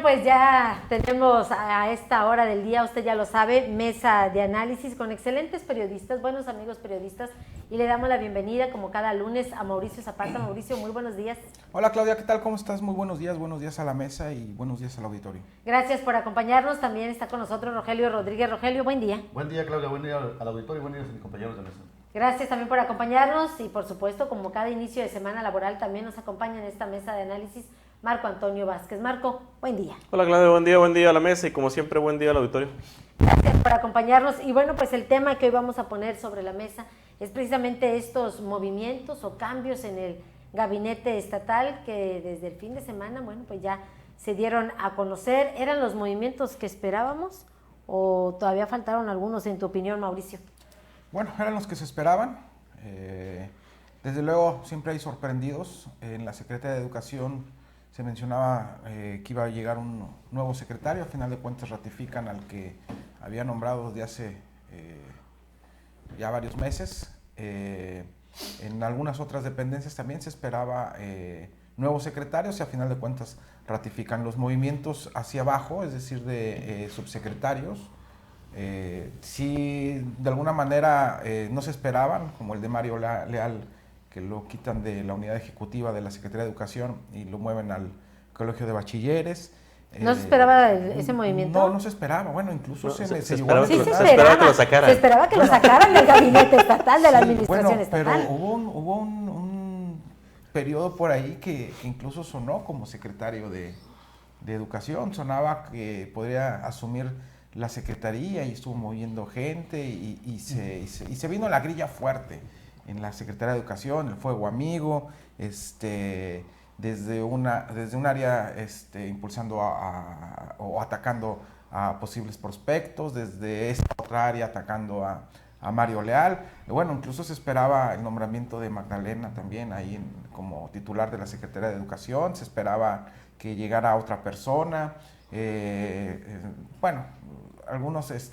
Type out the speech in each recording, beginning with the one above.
Pues ya tenemos a esta hora del día, usted ya lo sabe, mesa de análisis con excelentes periodistas, buenos amigos periodistas, y le damos la bienvenida como cada lunes a Mauricio Zapata. Mauricio, muy buenos días. Hola Claudia, ¿qué tal? ¿Cómo estás? Muy buenos días a la mesa y buenos días al auditorio. Gracias por acompañarnos, también está con nosotros Rogelio Rodríguez. Rogelio, buen día. Buen día Claudia, buen día al auditorio y buen día a mis compañeros de mesa. Gracias también por acompañarnos y por supuesto, como cada inicio de semana laboral, también nos acompaña en esta mesa de análisis Marco Antonio Vázquez. Marco, buen día. Hola Claudia, buen día a la mesa y como siempre buen día al auditorio. Gracias por acompañarnos y bueno, pues el tema que hoy vamos a poner sobre la mesa es precisamente estos movimientos o cambios en el gabinete estatal que desde el fin de semana, bueno, pues ya se dieron a conocer. ¿Eran los movimientos que esperábamos o todavía faltaron algunos en tu opinión, Mauricio? Bueno, eran los que se esperaban. Desde luego siempre hay sorprendidos. En la Secretaría de Educación se mencionaba que iba a llegar un nuevo secretario, a final de cuentas ratifican al que había nombrado desde hace ya varios meses. En algunas otras dependencias también se esperaba nuevos secretarios y a final de cuentas ratifican los movimientos hacia abajo, es decir, de subsecretarios. Si de alguna manera no se esperaban, como el de Mario Leal, que lo quitan de la unidad ejecutiva de la Secretaría de Educación y lo mueven al Colegio de Bachilleres. ¿No se esperaba ese movimiento? No se esperaba. Bueno, incluso se llegó esperaba a... que Sí, lo- se se esperaba que lo sacaran. Se esperaba que lo sacaran del gabinete estatal, de la administración Bueno, estatal. pero hubo un periodo por ahí que incluso sonó como secretario de Educación, sonaba que podría asumir la secretaría y estuvo moviendo gente y se vino la grilla fuerte en la Secretaría de Educación, el fuego amigo, desde un área impulsando o atacando a posibles prospectos, desde esta otra área atacando a Mario Leal. Bueno, incluso se esperaba el nombramiento de Magdalena también ahí como titular de la Secretaría de Educación, se esperaba que llegara otra persona. Bueno,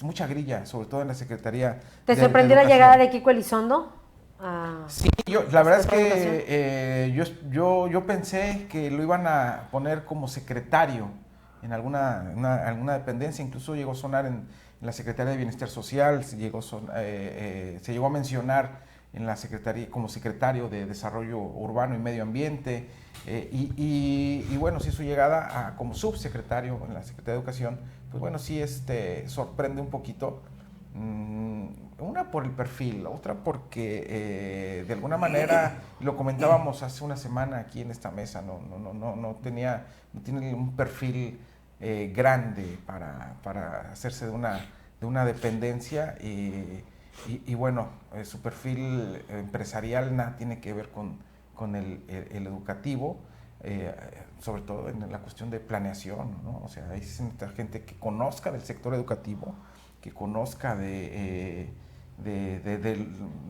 mucha grilla, sobre todo en la Secretaría ¿Te de sorprendió la Educación. llegada de Kiko Elizondo? Sí, la verdad es Secretario de que yo pensé que lo iban a poner como secretario en alguna dependencia, incluso llegó a sonar en la Secretaría de Bienestar Social, se llegó a mencionar en la Secretaría como secretario de Desarrollo Urbano y Medio Ambiente, y bueno, sí su llegada como subsecretario en la Secretaría de Educación, pues bueno, sí sorprende un poquito. Una por el perfil, otra porque de alguna manera, lo comentábamos hace una semana aquí en esta mesa, no tiene un perfil grande para hacerse de una dependencia y bueno, su perfil empresarial nada tiene que ver con el educativo, sobre todo en la cuestión de planeación, ¿no? O sea, hay gente que conozca del sector educativo, que conozca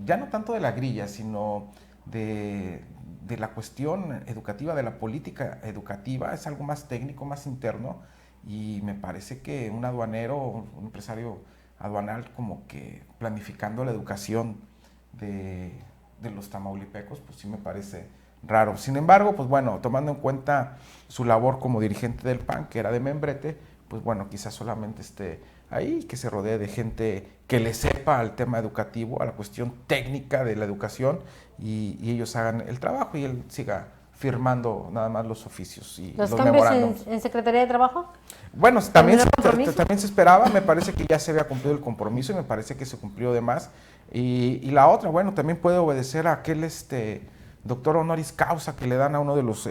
ya no tanto de la grilla, sino de la cuestión educativa, de la política educativa, es algo más técnico, más interno, y me parece que un aduanero, un empresario aduanal, como que planificando la educación de los tamaulipecos, pues sí me parece raro. Sin embargo, pues bueno, tomando en cuenta su labor como dirigente del PAN, que era de membrete, pues bueno, quizás solamente esté ahí, que se rodee de gente que le sepa al tema educativo, a la cuestión técnica de la educación, y ellos hagan el trabajo y él siga firmando nada más los oficios y ¿Los los cambios memorándums. en Secretaría de Trabajo? Bueno, también ¿Terminó el se esperaba, me parece que ya se había cumplido el compromiso y me parece que se cumplió de más. Y la otra, bueno, también puede obedecer a aquel doctor honoris causa que le dan a uno de los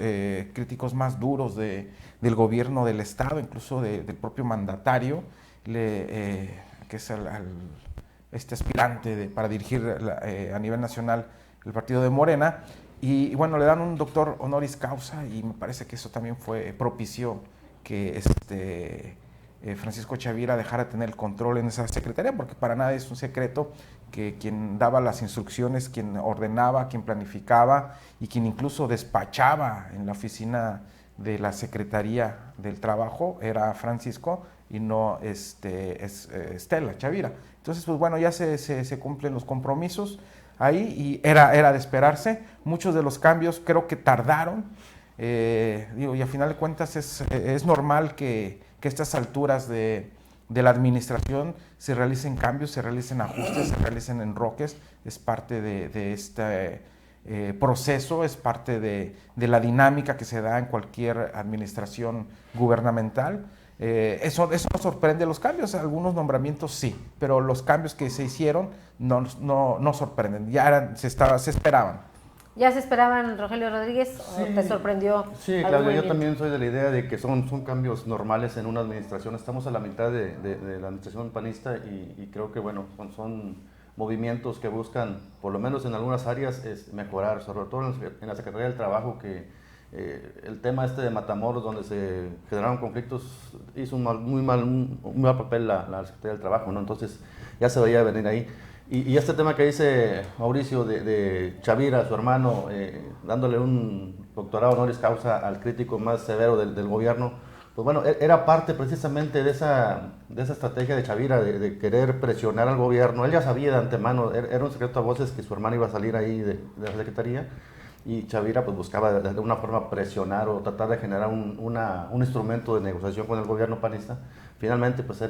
críticos más duros del gobierno del Estado, incluso del propio mandatario, que es este aspirante para dirigir a nivel nacional el partido de Morena. Y bueno, le dan un doctor honoris causa y me parece que eso también propició que Francisco Chavira dejara de tener el control en esa secretaría, porque para nada es un secreto que quien daba las instrucciones, quien ordenaba, quien planificaba y quien incluso despachaba en la oficina de la Secretaría del Trabajo era Francisco y no Estela Chavira. Entonces, pues bueno, ya se cumplen los compromisos ahí y era de esperarse. Muchos de los cambios creo que tardaron Y a final de cuentas es normal que a estas alturas de la administración se realicen cambios, se realicen ajustes, se realicen enroques. Es parte de este proceso, es parte de la dinámica que se da en cualquier administración gubernamental. Eso no sorprende los cambios, algunos nombramientos sí, pero los cambios que se hicieron no sorprenden, se esperaban. ¿Ya se esperaban, Rogelio Rodríguez, o te sorprendió? Sí, Claudia, yo también soy de la idea de que son cambios normales en una administración. Estamos a la mitad de la administración panista y creo que, bueno, son movimientos que buscan, por lo menos en algunas áreas, mejorar, sobre todo en la Secretaría del Trabajo, que el tema de Matamoros, donde se generaron conflictos, hizo un muy mal papel la Secretaría del Trabajo, ¿no? Entonces ya se veía venir ahí. Y este tema que dice Mauricio de Chavira, su hermano, dándole un doctorado honoris causa al crítico más severo del gobierno, pues bueno, era parte precisamente de esa estrategia de Chavira de querer presionar al gobierno. Él ya sabía de antemano, era un secreto a voces que su hermano iba a salir ahí de la Secretaría, y Chavira pues buscaba de alguna forma presionar o tratar de generar un instrumento de negociación con el gobierno panista. Finalmente pues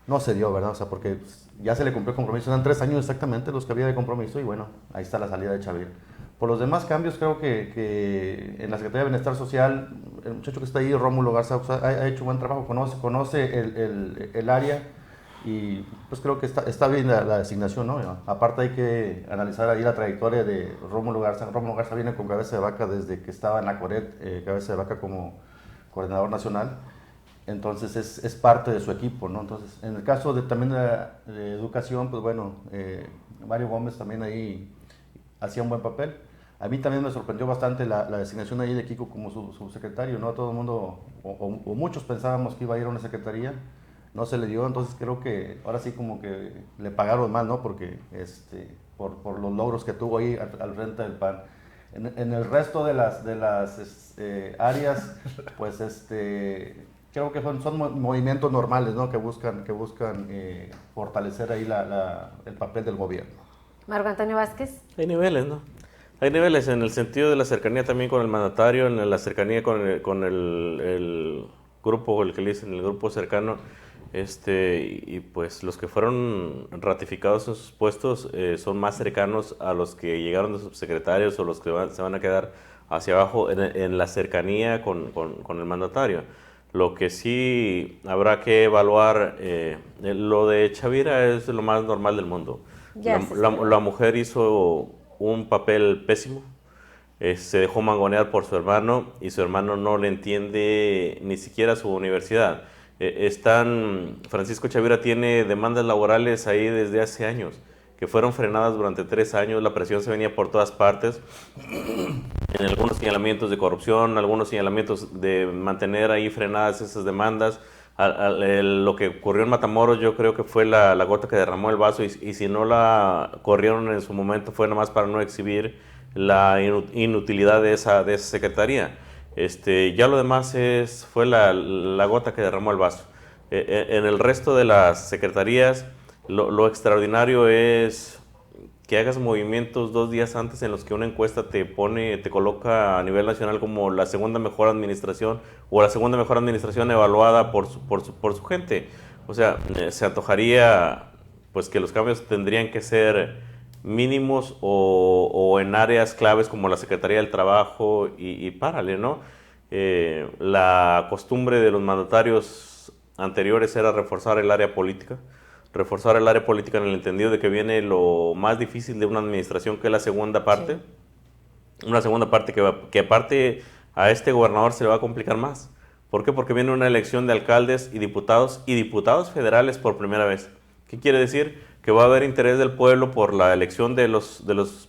no se dio, ¿verdad? O sea, porque ya se le cumplió el compromiso. Eran 3 años exactamente los que había de compromiso y bueno, ahí está la salida de Chavira. Por los demás cambios, creo que en la Secretaría de Bienestar Social, el muchacho que está ahí, Rómulo Garza, ha hecho buen trabajo, conoce el área y pues creo que está bien la designación, ¿no? Aparte hay que analizar ahí la trayectoria de Rómulo Garza. Rómulo Garza viene con Cabeza de Vaca desde que estaba en la Coret, Cabeza de Vaca como coordinador nacional. Entonces es parte de su equipo, ¿no? Entonces, en el caso también de educación, pues bueno, Mario Gómez también ahí hacía un buen papel. A mí también me sorprendió bastante la designación ahí de Kiko como su secretario, ¿no? Todo el mundo, o muchos pensábamos que iba a ir a una secretaría, no se le dio, entonces creo que ahora sí como que le pagaron mal, ¿no? Porque por los logros que tuvo ahí al frente del PAN. En el resto de las áreas, pues creo que son movimientos normales, ¿no? que buscan fortalecer ahí el papel del gobierno. Marco Antonio Vázquez. Hay niveles, ¿no? Hay niveles en el sentido de la cercanía también con el mandatario, en la cercanía con el grupo, el que le dicen el grupo cercano, y pues los que fueron ratificados en sus puestos son más cercanos a los que llegaron de subsecretarios o los que se van a quedar hacia abajo en la cercanía con el mandatario. Lo que sí habrá que evaluar, lo de Chavira es lo más normal del mundo. La mujer hizo un papel pésimo, se dejó mangonear por su hermano y su hermano no le entiende ni siquiera su universidad. Francisco Chavira tiene demandas laborales ahí desde hace años, que fueron frenadas durante 3 años, la presión se venía por todas partes, en algunos señalamientos de corrupción, algunos señalamientos de mantener ahí frenadas esas demandas. Lo que ocurrió en Matamoros yo creo que fue la gota que derramó el vaso, y si no la corrieron en su momento fue nada más para no exhibir la inutilidad de esa secretaría. Ya lo demás fue la gota que derramó el vaso. En el resto de las secretarías, lo extraordinario es que hagas movimientos 2 días antes en los que una encuesta te coloca a nivel nacional como la segunda mejor administración o la segunda mejor administración evaluada por su gente. O sea, se antojaría pues que los cambios tendrían que ser mínimos o en áreas claves como la Secretaría del Trabajo y párale, ¿no? La costumbre de los mandatarios anteriores era reforzar el área política en el entendido de que viene lo más difícil de una administración, que es la segunda parte. Sí. Una segunda parte que aparte a este gobernador se le va a complicar más. ¿Por qué? Porque viene una elección de alcaldes y diputados federales por primera vez. ¿Qué quiere decir? Que va a haber interés del pueblo por la elección de los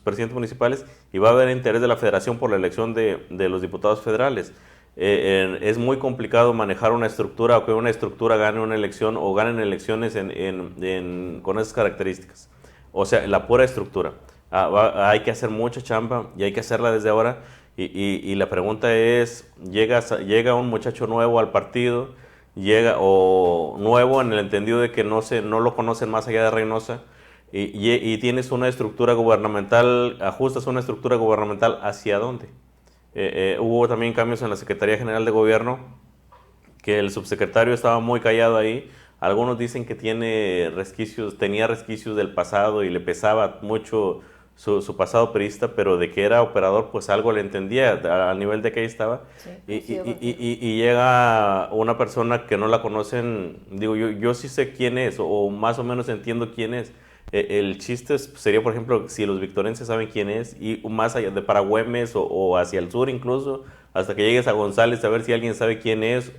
presidentes municipales y va a haber interés de la federación por la elección de los diputados federales. Es muy complicado manejar una estructura o que una estructura gane una elección o ganen elecciones con esas características. O sea, la pura estructura. Hay que hacer mucha chamba y hay que hacerla desde ahora. Y la pregunta es, llega un muchacho nuevo al partido, o nuevo en el entendido de que no lo conocen más allá de Reynosa, y tienes una estructura gubernamental, ajustas una estructura gubernamental, ¿hacia dónde? Hubo también cambios en la Secretaría General de Gobierno, que el subsecretario estaba muy callado ahí. Algunos dicen que tenía resquicios del pasado y le pesaba mucho su pasado periodista, pero de que era operador, pues algo le entendía al nivel de que ahí estaba. Sí, Y llega una persona que no la conocen, digo, yo sí sé quién es, o más o menos entiendo quién es. El chiste sería, por ejemplo, si los victorenses saben quién es, y más allá de para Güemes o hacia el sur incluso, hasta que llegues a González, a ver si alguien sabe quién es,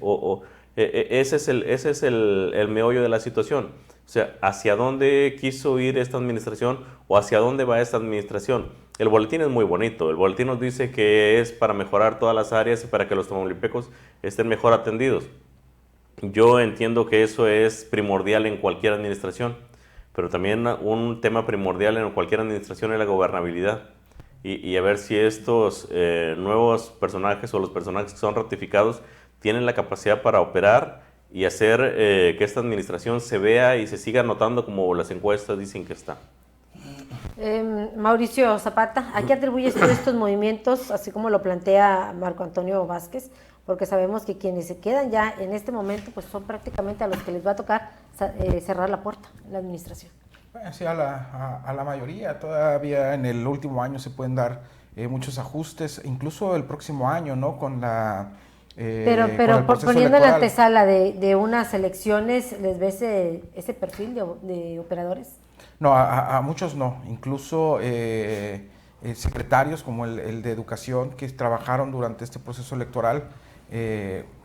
ese es el meollo de la situación. O sea, ¿hacia dónde quiso ir esta administración o hacia dónde va esta administración? El boletín es muy bonito. El boletín nos dice que es para mejorar todas las áreas y para que los tamaulipecos estén mejor atendidos. Yo entiendo que eso es primordial en cualquier administración, pero también un tema primordial en cualquier administración es la gobernabilidad. Y a ver si estos nuevos personajes o los personajes que son ratificados tienen la capacidad para operar y hacer que esta administración se vea y se siga notando como las encuestas dicen que está. Mauricio Zapata, ¿a qué atribuyes tú estos movimientos, así como lo plantea Marco Antonio Vázquez? Porque sabemos que quienes se quedan ya en este momento pues son prácticamente a los que les va a tocar cerrar la puerta en la administración. Sí, a la mayoría. Todavía en el último año se pueden dar muchos ajustes, incluso el próximo año, ¿no? Con la... Pero poniendo electoral. en la antesala de unas elecciones, ¿les ves ese perfil de operadores? No, a muchos no. Incluso secretarios como el de Educación que trabajaron durante este proceso electoral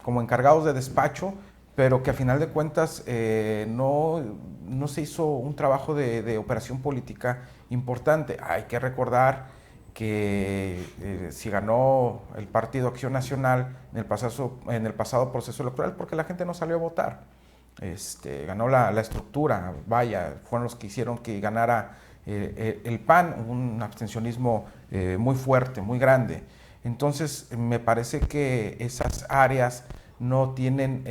como encargados de despacho, pero que a final de cuentas no se hizo un trabajo de operación política importante. Hay que recordar que si ganó el Partido Acción Nacional en el pasado proceso electoral, porque la gente no salió a votar. Ganó la estructura, vaya, fueron los que hicieron que ganara el PAN, un abstencionismo muy fuerte, muy grande. Entonces, me parece que esas áreas no tienen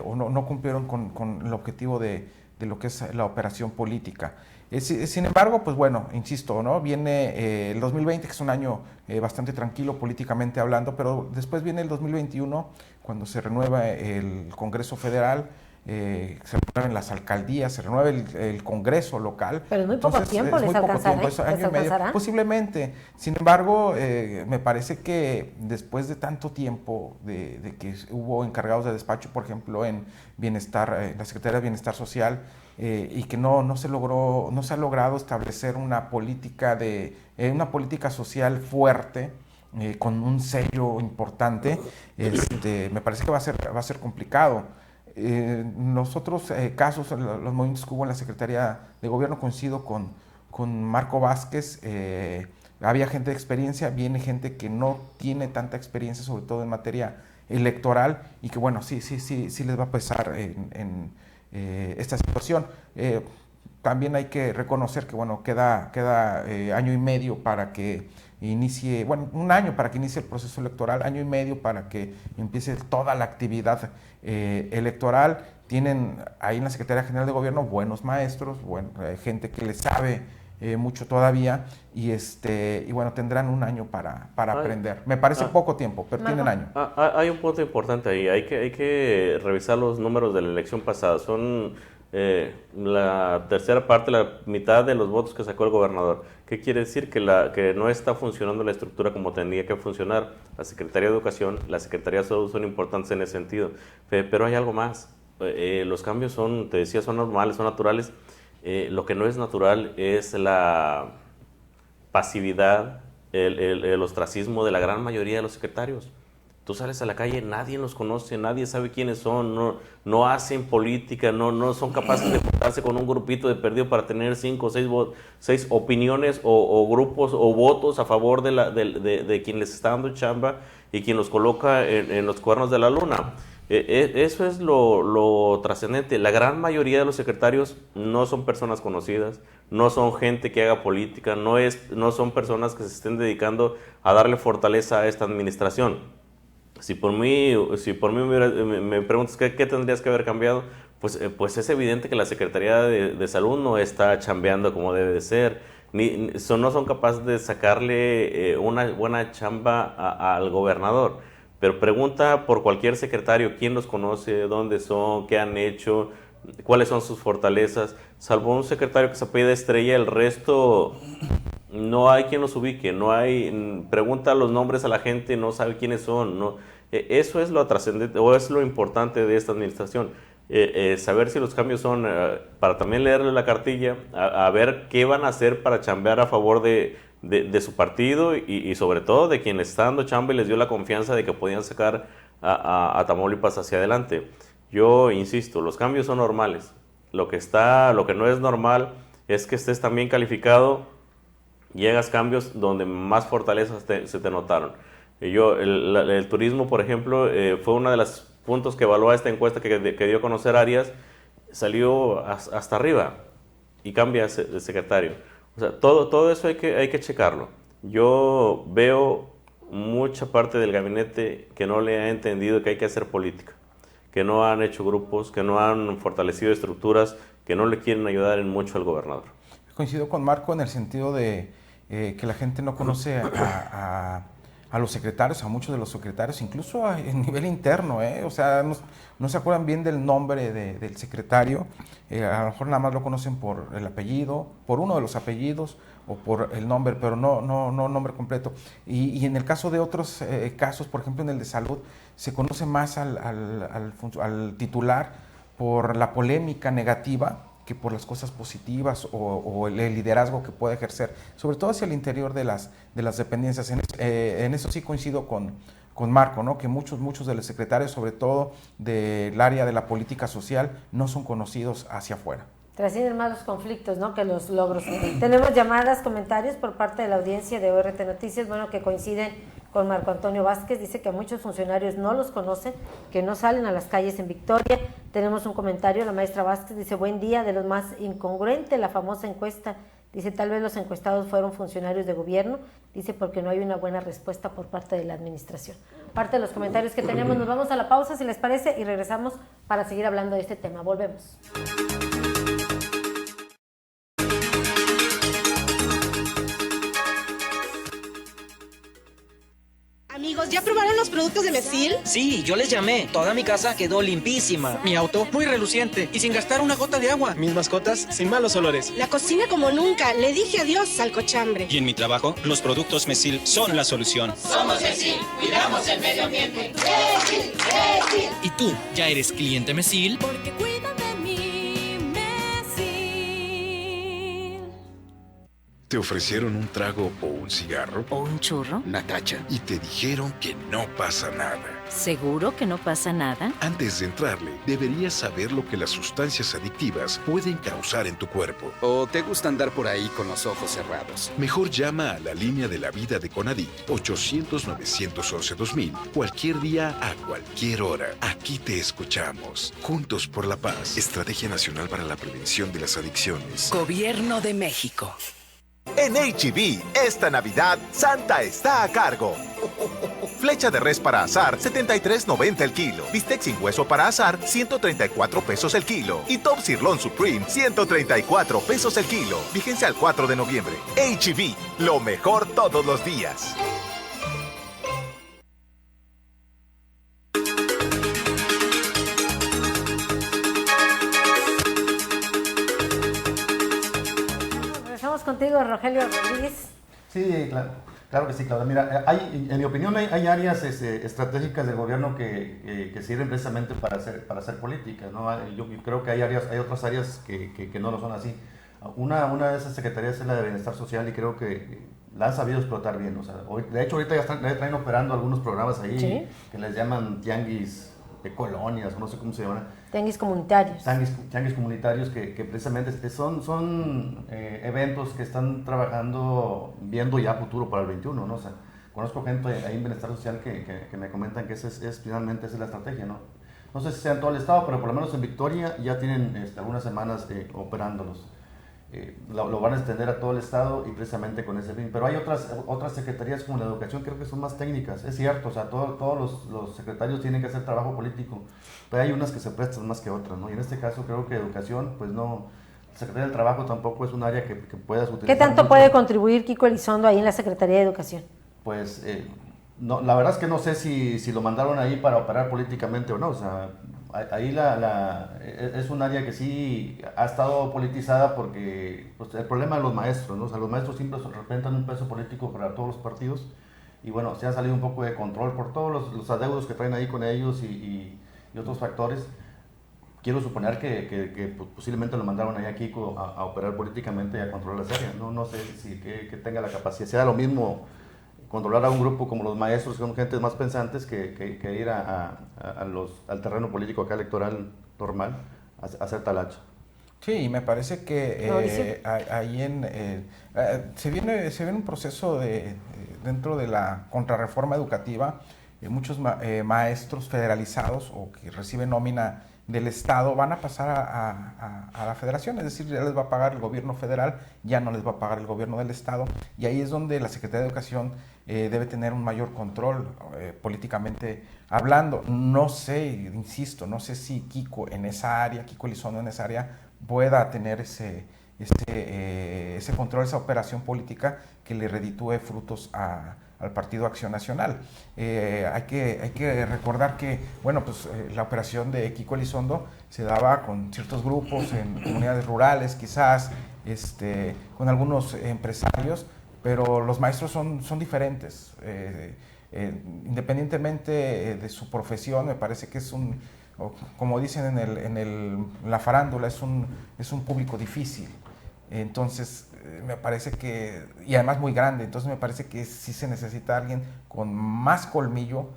o no cumplieron con el objetivo de lo que es la operación política. Sin embargo, pues bueno, insisto, ¿no? Viene el 2020, que es un año bastante tranquilo políticamente hablando, pero después viene el 2021, cuando se renueva el Congreso Federal, se renuevan las alcaldías, se renueva el Congreso local. Pero es muy poco tiempo, ¿les alcanzará? Posiblemente. Sin embargo, me parece que después de tanto tiempo de que hubo encargados de despacho, por ejemplo, en Bienestar, la Secretaría de Bienestar Social, y que no se ha logrado establecer una política social fuerte, con un sello importante, me parece que va a ser complicado. Los otros casos, los movimientos que hubo en la Secretaría de Gobierno, coincido con Marco Vázquez, había gente de experiencia, viene gente que no tiene tanta experiencia, sobre todo en materia electoral, y que bueno, sí les va a pesar en esta situación. También hay que reconocer que bueno, queda año y medio para que inicie, bueno, un año para que inicie el proceso electoral, año y medio para que empiece toda la actividad electoral. Tienen ahí en la Secretaría General de Gobierno buenos maestros, gente que le sabe mucho todavía, y bueno, tendrán un año para aprender. Me parece poco tiempo, pero tienen año. Hay un punto importante ahí, hay que revisar los números de la elección pasada. Son la tercera parte, la mitad de los votos que sacó el gobernador. ¿Qué quiere decir? Que no está funcionando la estructura como tendría que funcionar. La Secretaría de Educación, la Secretaría de Salud son importantes en ese sentido, pero hay algo más. Los cambios son, te decía, son normales, son naturales. Lo que no es natural es la pasividad, el ostracismo de la gran mayoría de los secretarios. Tú sales a la calle, nadie los conoce, nadie sabe quiénes son, no hacen política, no son capaces de juntarse con un grupito de perdido para tener 5 o 6 opiniones o grupos o votos a favor de quien les está dando chamba y quien los coloca en los cuernos de la luna. Eso es lo trascendente. La gran mayoría de los secretarios no son personas conocidas, no son gente que haga política, no son personas que se estén dedicando a darle fortaleza a esta administración. Si por mí me preguntas qué tendrías que haber cambiado, pues es evidente que la Secretaría de Salud no está chambeando como debe de ser, no son capaces de sacarle una buena chamba al gobernador. Pero pregunta por cualquier secretario, quién los conoce, dónde son, qué han hecho, cuáles son sus fortalezas. Salvo un secretario que se apellida Estrella, el resto no hay quien los ubique, pregunta los nombres a la gente, no sabe quiénes son. No. Eso es lo trascendente, o es lo importante de esta administración. Saber si los cambios son para también leerle la cartilla, a ver qué van a hacer para chambear a favor de su partido y sobre todo de quien les está dando chamba y les dio la confianza de que podían sacar a Tamaulipas hacia adelante. Yo insisto, los cambios son normales. Lo que no es normal es que estés tan bien calificado y hagas cambios donde más fortalezas se te notaron. El turismo, por ejemplo, fue uno de los puntos que evaluó esta encuesta que dio a conocer Arias, salió hasta arriba y cambia de secretario. O sea, todo eso hay que checarlo. Yo veo mucha parte del gabinete que no le ha entendido que hay que hacer política, que no han hecho grupos, que no han fortalecido estructuras, que no le quieren ayudar en mucho al gobernador. Coincido con Marco en el sentido de que la gente no conoce a los secretarios, a muchos de los secretarios, incluso a nivel interno, o sea, no se acuerdan bien del nombre del secretario, a lo mejor nada más lo conocen por el apellido, por uno de los apellidos o por el nombre, pero no nombre completo. Y en el caso de otros casos, por ejemplo en el de salud, se conoce más al titular por la polémica negativa que por las cosas positivas o el liderazgo que puede ejercer, sobre todo hacia el interior de las dependencias. En eso sí coincido con Marco, ¿no? Que muchos de los secretarios, sobre todo del área de la política social, no son conocidos hacia afuera. Trascienden más los conflictos, ¿no?, que los logros. Tenemos llamadas, comentarios por parte de la audiencia de ORT Noticias, bueno, que coinciden con Marco Antonio Vázquez. Dice que a muchos funcionarios no los conocen, que no salen a las calles en Victoria. Tenemos un comentario, la maestra Vázquez dice: buen día, de lo más incongruente la famosa encuesta. Dice, tal vez los encuestados fueron funcionarios de gobierno. Dice, porque no hay una buena respuesta por parte de la administración. Parte de los comentarios que tenemos. Nos vamos a la pausa, si les parece, y regresamos para seguir hablando de este tema. Volvemos. Amigos, ¿ya probaron los productos de Mesil? Sí, yo les llamé. Toda mi casa quedó limpísima. Mi auto muy reluciente y sin gastar una gota de agua. Mis mascotas sin malos olores. La cocina como nunca. Le dije adiós al cochambre. Y en mi trabajo, los productos Mesil son la solución. Somos Mesil, cuidamos el medio ambiente. Mesil. ¿Y tú, ya eres cliente Mesil? Porque cuidan de mí, Mesil. ¿Te ofrecieron un trago o un cigarro? ¿O un churro? Natacha. Y te dijeron que no pasa nada. ¿Seguro que no pasa nada? Antes de entrarle, deberías saber lo que las sustancias adictivas pueden causar en tu cuerpo. ¿O te gusta andar por ahí con los ojos cerrados? Mejor llama a la línea de la vida de Conadic, 800-911-2000, cualquier día, a cualquier hora. Aquí te escuchamos. Juntos por la paz. Estrategia Nacional para la Prevención de las Adicciones. Gobierno de México. En H-E-B, esta Navidad, Santa está a cargo. Flecha de res para asar, $73.90 el kilo. Bistec sin hueso para asar, $134 el kilo. Y Top Sirloin Supreme, $134 el kilo. Vigencia al 4 de noviembre. H-E-B, lo mejor todos los días. Contigo, Rogelio Rodríguez. Sí, claro que sí, Claudia. Mira, en mi opinión hay áreas estratégicas del gobierno que sirven precisamente para hacer política, ¿no? Yo creo que hay otras áreas que no lo son así. Una de esas secretarías es la de Bienestar Social y creo que la han sabido explotar bien. O sea, de hecho, ahorita ya traen operando algunos programas ahí, ¿sí?, que les llaman tianguis de colonias, no sé cómo se llaman. Tianguis comunitarios. Tianguis comunitarios que precisamente son eventos que están trabajando, viendo ya futuro para el 21, ¿no? O sea, conozco gente ahí en Bienestar Social que me comentan que finalmente esa es la estrategia, ¿no? No sé si sea en todo el estado, pero por lo menos en Victoria ya tienen algunas semanas operándolos. Lo van a extender a todo el estado y precisamente con ese fin. Pero hay otras secretarías como la educación, creo que son más técnicas, es cierto, o sea, todos los secretarios tienen que hacer trabajo político, pero hay unas que se prestan más que otras, ¿no? Y en este caso creo que educación, pues no Secretaría del Trabajo tampoco es un área que puedas utilizar. ¿Qué tanto mucho. puede contribuir Kiko Elizondo ahí en la Secretaría de Educación? Pues no, la verdad es que no sé si lo mandaron ahí para operar políticamente o no. O sea, ahí es un área que sí ha estado politizada porque pues, el problema de los maestros, ¿no? O sea, los maestros siempre representan un peso político para todos los partidos y bueno, se ha salido un poco de control por todos los adeudos que traen ahí con ellos y otros factores. Quiero suponer que posiblemente lo mandaron ahí a Kiko a operar políticamente y a controlar las áreas. No sé si que tenga la capacidad. Sea lo mismo controlar a un grupo como los maestros, que son gentes más pensantes, que ir al terreno político acá electoral normal a hacer talacha. Sí, y me parece que ahí se viene un proceso dentro de la contrarreforma educativa. Muchos maestros federalizados o que reciben nómina del Estado van a pasar a la federación, es decir, ya les va a pagar el gobierno federal, ya no les va a pagar el gobierno del Estado, y ahí es donde la Secretaría de Educación debe tener un mayor control políticamente hablando. No sé, insisto, no sé si Kiko Elizondo en esa área pueda tener ese control, esa operación política que le reditúe frutos al Partido Acción Nacional. Hay que recordar que, bueno, pues la operación de Kiko Elizondo se daba con ciertos grupos en comunidades rurales, quizás, con algunos empresarios, pero los maestros son diferentes. Independientemente de su profesión, me parece que es como dicen en la farándula, es un público difícil. Entonces, me parece que, y además muy grande, entonces me parece que sí se necesita alguien con más colmillo,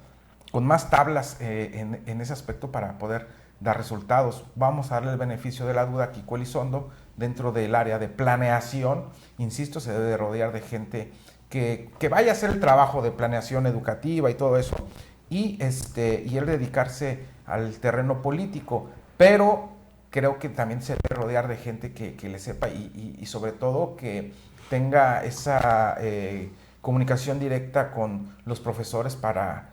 con más tablas en ese aspecto para poder dar resultados. Vamos a darle el beneficio de la duda a Kiko Elizondo dentro del área de planeación. Insisto, se debe de rodear de gente que vaya a hacer el trabajo de planeación educativa y todo eso, y él dedicarse al terreno político, pero creo que también se debe rodear de gente que le sepa y sobre todo que tenga esa comunicación directa con los profesores para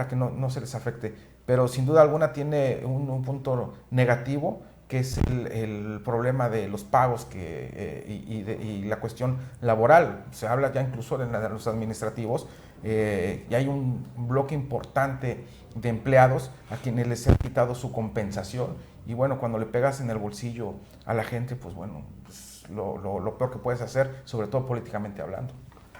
que no se les afecte. Pero sin duda alguna tiene un punto negativo, que es el problema de los pagos y la cuestión laboral. Se habla ya incluso de los administrativos, y hay un bloque importante de empleados a quienes les han quitado su compensación. Y bueno, cuando le pegas en el bolsillo a la gente, pues bueno, pues lo peor que puedes hacer, sobre todo políticamente hablando.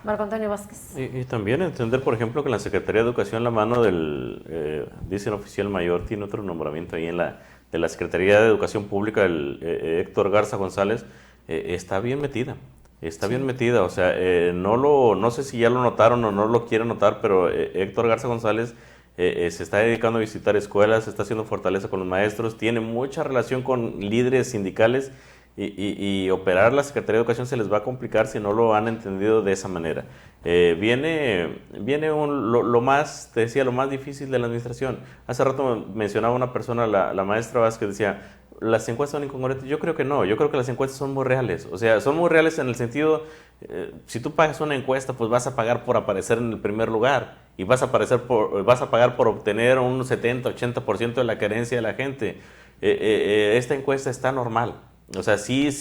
Marco Antonio Vázquez. Y también entender, por ejemplo, que la Secretaría de Educación, la mano del, dicen oficial mayor, tiene otro nombramiento ahí de la Secretaría de Educación Pública, el Héctor Garza González, está bien metida. Está bien metida, o sea, no sé si ya lo notaron o no lo quieren notar, pero Héctor Garza González se está dedicando a visitar escuelas, está haciendo fortaleza con los maestros, tiene mucha relación con líderes sindicales y operar la Secretaría de Educación se les va a complicar si no lo han entendido de esa manera. Viene lo más difícil de la administración. Hace rato mencionaba una persona, la maestra Vázquez, decía, ¿las encuestas son incongruentes? Yo creo que no, yo creo que las encuestas son muy reales. O sea, son muy reales en el sentido, si tú pagas una encuesta, pues vas a pagar por aparecer en el primer lugar y vas a pagar por obtener un 70-80% de la querencia de la gente. Esta encuesta está normal. O sea, sí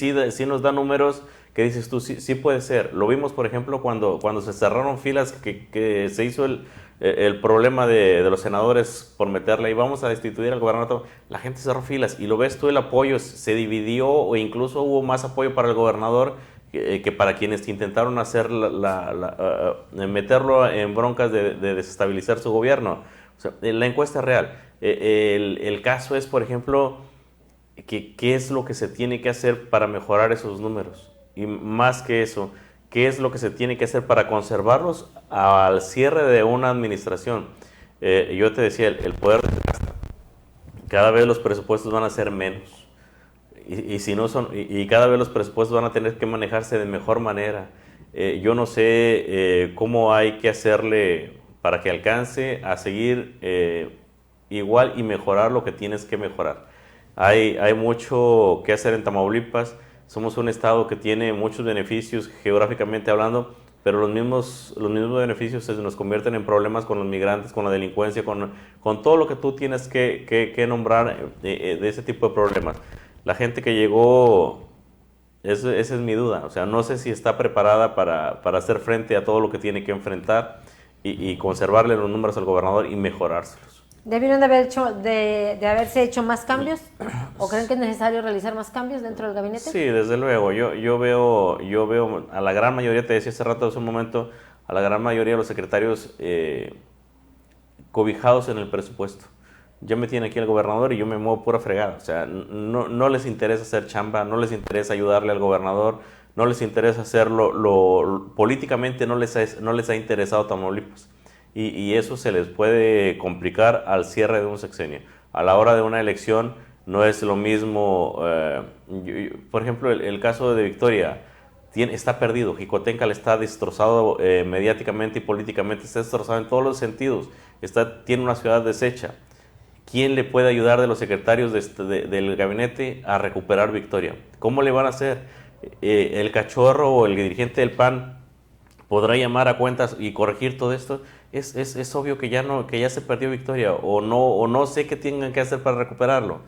nos da números que dices tú, sí puede ser. Lo vimos, por ejemplo, cuando se cerraron filas, que se hizo el problema de los senadores por meterle y vamos a destituir al gobernador. La gente cerró filas y lo ves tú, el apoyo se dividió o incluso hubo más apoyo para el gobernador que para quienes intentaron hacer meterlo en broncas de desestabilizar su gobierno. O sea, la encuesta es real. El caso es, por ejemplo, ¿qué es lo que se tiene que hacer para mejorar esos números? Y más que eso, ¿qué es lo que se tiene que hacer para conservarlos al cierre de una administración? Yo te decía, el poder de gasta. Cada vez los presupuestos van a ser menos. Y cada vez los presupuestos van a tener que manejarse de mejor manera. Yo no sé cómo hay que hacerle para que alcance a seguir igual y mejorar lo que tienes que mejorar. Hay mucho que hacer en Tamaulipas. Somos un estado que tiene muchos beneficios geográficamente hablando, pero los mismos beneficios se nos convierten en problemas con los migrantes, con la delincuencia, con todo lo que tú tienes que nombrar de ese tipo de problemas. La gente que llegó Esa es mi duda. O sea, no sé si está preparada para hacer frente a todo lo que tiene que enfrentar y conservarle los números al gobernador y mejorárselos. ¿Debieron de haberse hecho más cambios? ¿O creen que es necesario realizar más cambios dentro del gabinete? Sí, desde luego. Yo veo a la gran mayoría, te decía hace rato, hace un momento, a la gran mayoría de los secretarios cobijados en el presupuesto. Ya me tiene aquí el gobernador y yo me muevo pura fregada. O sea, no les interesa hacer chamba, no les interesa ayudarle al gobernador, no les interesa hacerlo, políticamente no les ha interesado Tamaulipas. Y eso se les puede complicar al cierre de un sexenio. A la hora de una elección no es lo mismo, por ejemplo, el caso de Victoria está perdido, Jicotencal está destrozado mediáticamente y políticamente, está destrozado en todos los sentidos, tiene una ciudad deshecha. ¿Quién le puede ayudar de los secretarios del gabinete a recuperar Victoria? ¿Cómo le van a hacer? ¿El cachorro o el dirigente del PAN podrá llamar a cuentas y corregir todo esto? Es obvio que ya se perdió Victoria o no sé qué tengan que hacer para recuperarlo,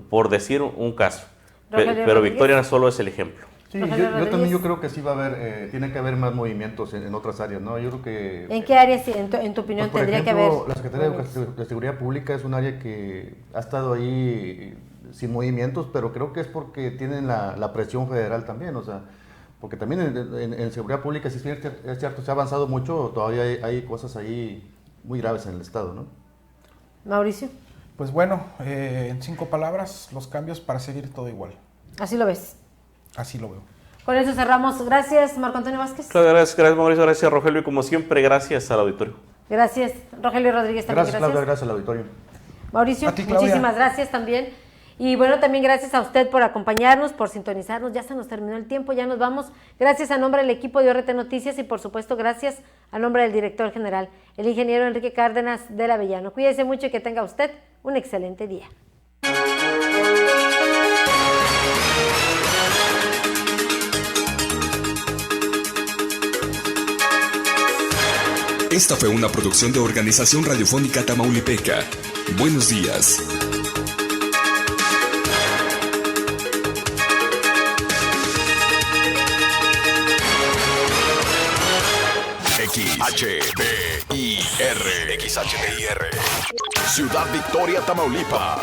por decir un caso. Pero Victoria solo es el ejemplo. Sí, yo también creo que sí va a haber, tiene que haber más movimientos en otras áreas, ¿no? Yo creo que... ¿En qué áreas, en tu opinión, pues, tendría ejemplo, que haber? La Secretaría de Seguridad Pública es un área que ha estado ahí sin movimientos, pero creo que es porque tienen la presión federal también, o sea, porque también en seguridad pública, si es cierto, se ha avanzado mucho, todavía hay cosas ahí muy graves en el Estado, ¿no? Mauricio. Pues bueno, en 5 palabras, los cambios para seguir todo igual. ¿Así lo ves? Así lo veo. Con eso cerramos. Gracias, Marco Antonio Vázquez. Claro, gracias Mauricio, gracias Rogelio y como siempre, gracias al auditorio. Gracias, Rogelio Rodríguez también. Gracias, Claudia, gracias al auditorio. Mauricio, ti, Claudia. muchísimas gracias también. Y bueno, también gracias a usted por acompañarnos, por sintonizarnos. Ya se nos terminó el tiempo, ya nos vamos. Gracias a nombre del equipo de ORT Noticias y por supuesto gracias a nombre del director general, el ingeniero Enrique Cárdenas del Avellano. Cuídese mucho y que tenga usted un excelente día. Esta fue una producción de Organización Radiofónica Tamaulipeca. Buenos días. XHBIR. Ciudad Victoria, Tamaulipas.